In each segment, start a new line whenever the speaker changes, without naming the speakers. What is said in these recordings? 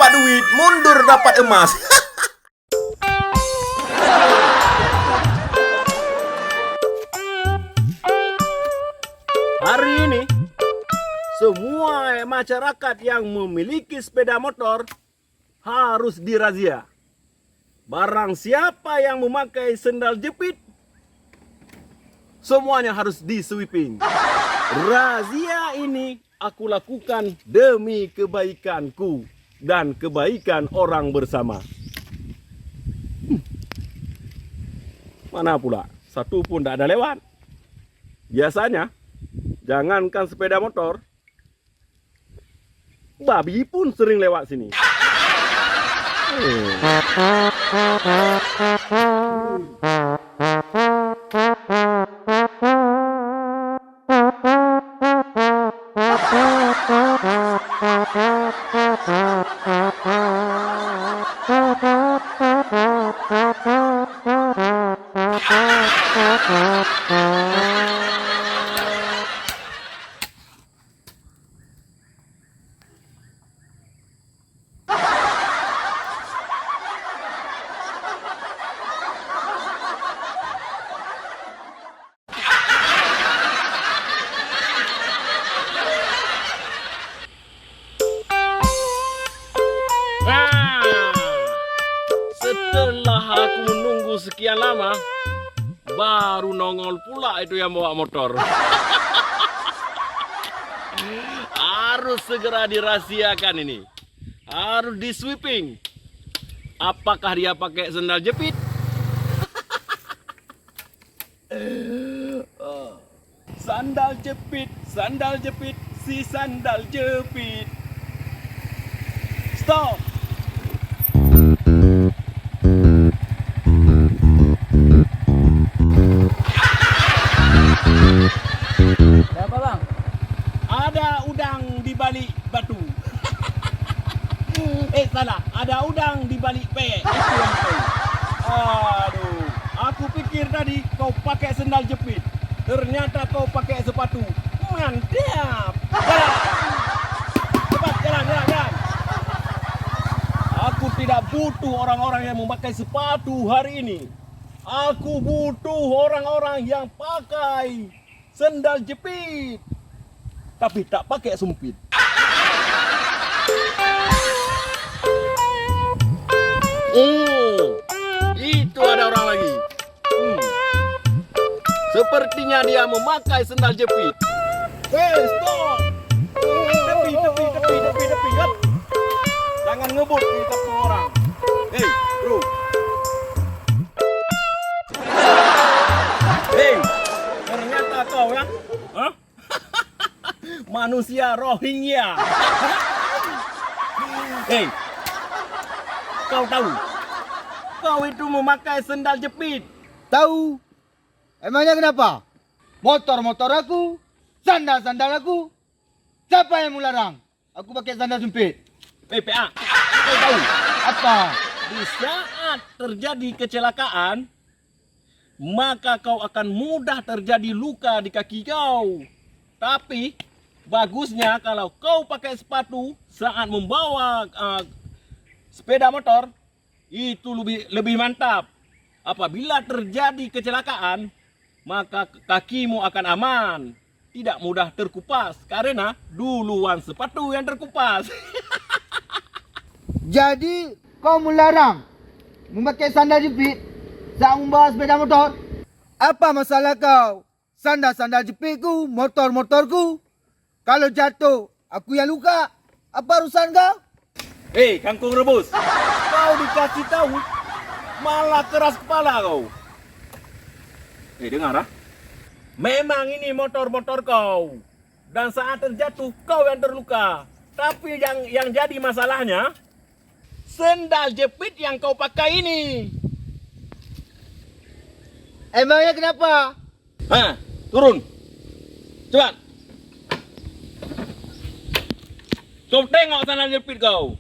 dapat duit, mundur dapat emas. Hari ini, semua masyarakat yang memiliki sepeda motor harus dirazia. Barang siapa yang memakai sendal jepit, semuanya harus di sweeping. Razia ini aku lakukan demi kebaikanku dan kebaikan orang bersama. Mana pula, satu pun tidak ada lewat. Biasanya, jangankan sepeda motor, babi pun sering lewat sini. Setelah aku menunggu sekian lama, baru nongol pula itu yang bawa motor. Harus segera dirahasiakan ini. Harus di sweeping. Apakah dia pakai sendal jepit? Sandal jepit, si sandal jepit. Stop.
Apa bang?
Ada udang di balik batu. Salah. Ada udang di balik peyek. Itu yang tahu. Aduh. Aku pikir tadi kau pakai sendal jepit. Ternyata kau pakai sepatu. Mantap. Jalan. Cepat, jalan. Aku tidak butuh orang-orang yang memakai sepatu hari ini. Aku butuh orang-orang yang pakai sendal jepit, tapi tak pakai sumpit. Itu ada orang lagi. Sepertinya dia memakai sendal jepit. Stop. Tepi. Hap. Jangan ngebut di depan orang. Bro. Ternyata kau ya? Hah? Manusia Rohingya. Kau tahu? Kau itu memakai sendal jepit.
Tahu? Emangnya kenapa? Motor aku, sandal aku. Siapa yang melarang? Aku pakai sandal jepit.
PA, kau tahu?
Apa?
Di saat terjadi kecelakaan, maka kau akan mudah terjadi luka di kaki kau. Tapi bagusnya kalau kau pakai sepatu saat membawa sepeda motor, itu lebih mantap. Apabila terjadi kecelakaan, maka kakimu akan aman, tidak mudah terkupas karena duluan sepatu yang terkupas.
Jadi kau melarang memakai sandal jepit saat membawa sepeda motor? Apa masalah kau? Sandal jepitku, motorku. Kalau jatuh, aku yang luka. Apa urusan kau?
Kangkung rebus, kau dikasih tahu malah keras kepala kau. Dengar ah. Memang ini motor kau. Dan saat terjatuh kau yang terluka. Tapi yang jadi masalahnya, sendal jepit yang kau pakai ini.
Emangnya kenapa?
Turun. Cepat. Kau tengok sandal jepit kau.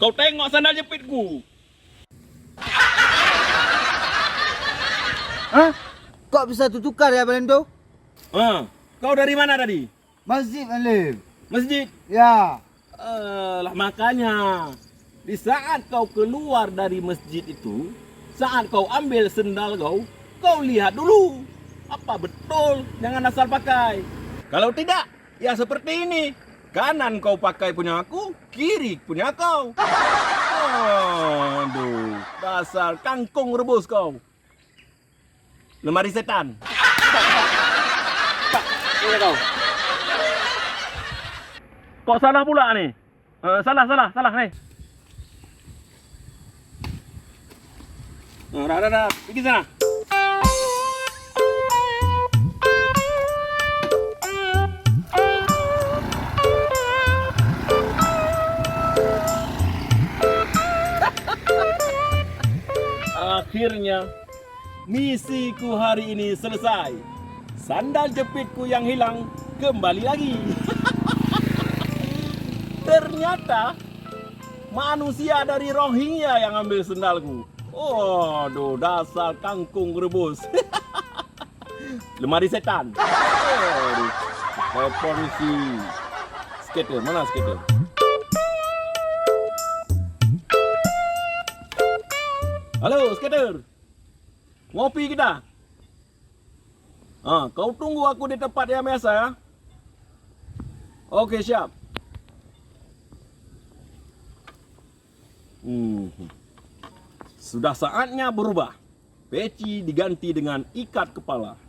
Kau tengok sandal jepitku.
Hah? Kok bisa tukar ya Belendo?
Kau dari mana tadi?
Masjid Alim.
Masjid.
Ya.
Lah makanya di saat kau keluar dari masjid itu, saat kau ambil sendal kau lihat dulu apa betul, jangan asal pakai. Kalau tidak, ya seperti ini. Kanan kau pakai punya aku, kiri punya kau. Aduh, dasar kangkung rebus kau. Lemari setan. Ini kau. Kok salah pula nih? Salah nih. Dah, pergi sana. Akhirnya misiku hari ini selesai. Sandal jepitku yang hilang kembali lagi. Ternyata manusia dari Rohingya yang ambil sendalku. Aduh, dasar kangkung rebus. Lemari setan. Aduh, polisi. Skater, mana skater? Halo, skater. Ngopi kita? Kau tunggu aku di tempat yang biasa ya. Oke, siap. Sudah saatnya berubah. Peci diganti dengan ikat kepala.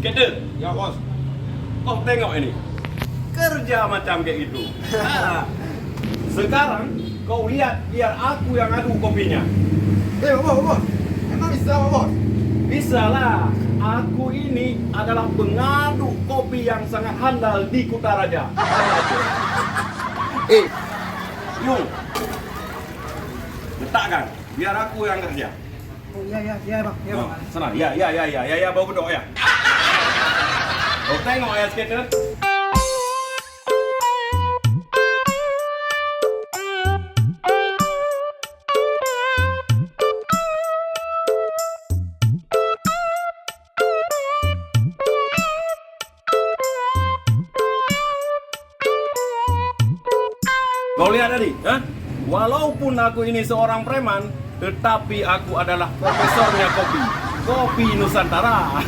Skater.
Ya, bos.
Kau tengok ini. Kerja macam kayak gitu. Sekarang kau lihat biar aku yang adu kopinya.
Bos. Emang bisa, bos?
Bisa lah. Aku ini adalah pengaduk kopi yang sangat handal di Kutaraja. Yung. Letakkan. Biar aku yang kerja.
Oh, iya, Bang.
Sana. Ya, bawa bedok ya. Kau tengok ya, skater. Kau lihat tadi, walaupun aku ini seorang preman, tetapi aku adalah profesornya kopi. Kopi Nusantara.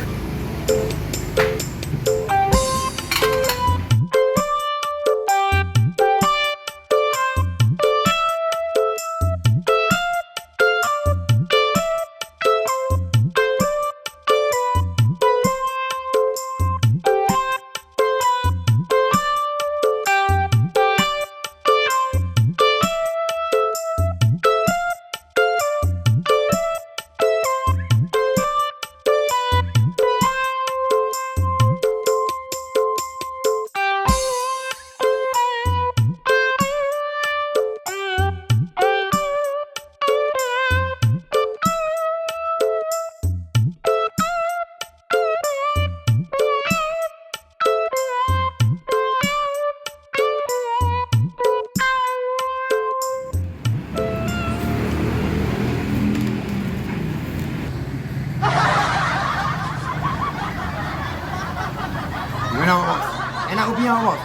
Gimana, bos? Enak kopinya, bos?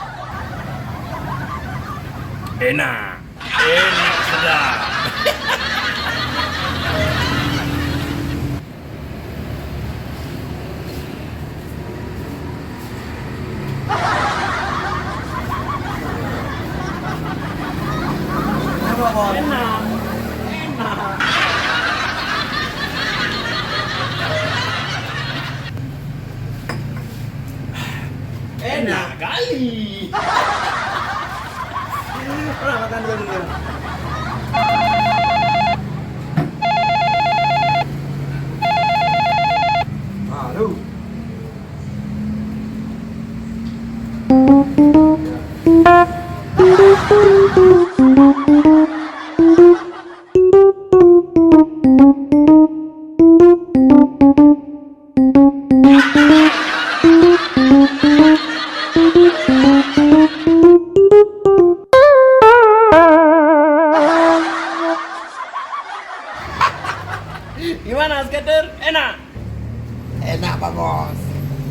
Enak. Enak sedap. Enak. Enak. Enak kali.
Pernah makan dulu. Aduh.
Gimana skater? Enak.
Enak Pak Bos.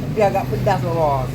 Tapi agak pedas Pak Bos.